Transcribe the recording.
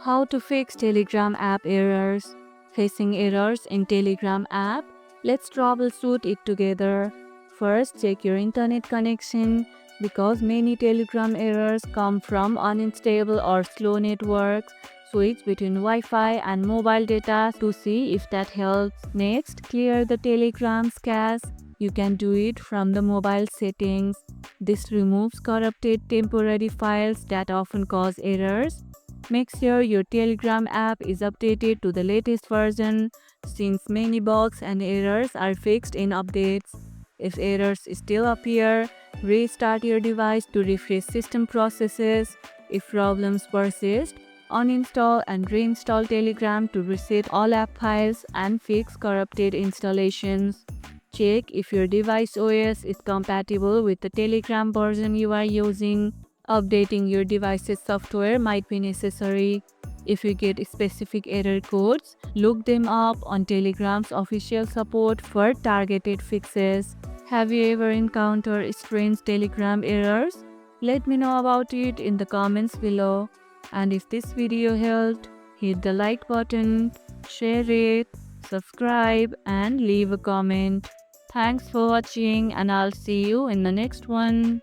How to fix Telegram app errors. Facing errors in Telegram app? Let's troubleshoot it together. First, check your internet connection because many Telegram errors come from unstable or slow networks. Switch between Wi-Fi and mobile data to see if that helps. Next, clear the Telegram's cache. You can do it from the mobile settings. This removes corrupted temporary files that often cause errors. Make sure your Telegram app is updated to the latest version since many bugs and errors are fixed in updates. If errors still appear, restart your device to refresh system processes. If problems persist, uninstall and reinstall Telegram to reset all app files and fix corrupted installations. Check if your device OS is compatible with the Telegram version you are using. Updating your device's software might be necessary. If you get specific error codes, look them up on Telegram's official support for targeted fixes. Have you ever encountered strange Telegram errors? Let me know about it in the comments below. And if this video helped, hit the like button, share it, subscribe, and leave a comment. Thanks for watching, and I'll see you in the next one.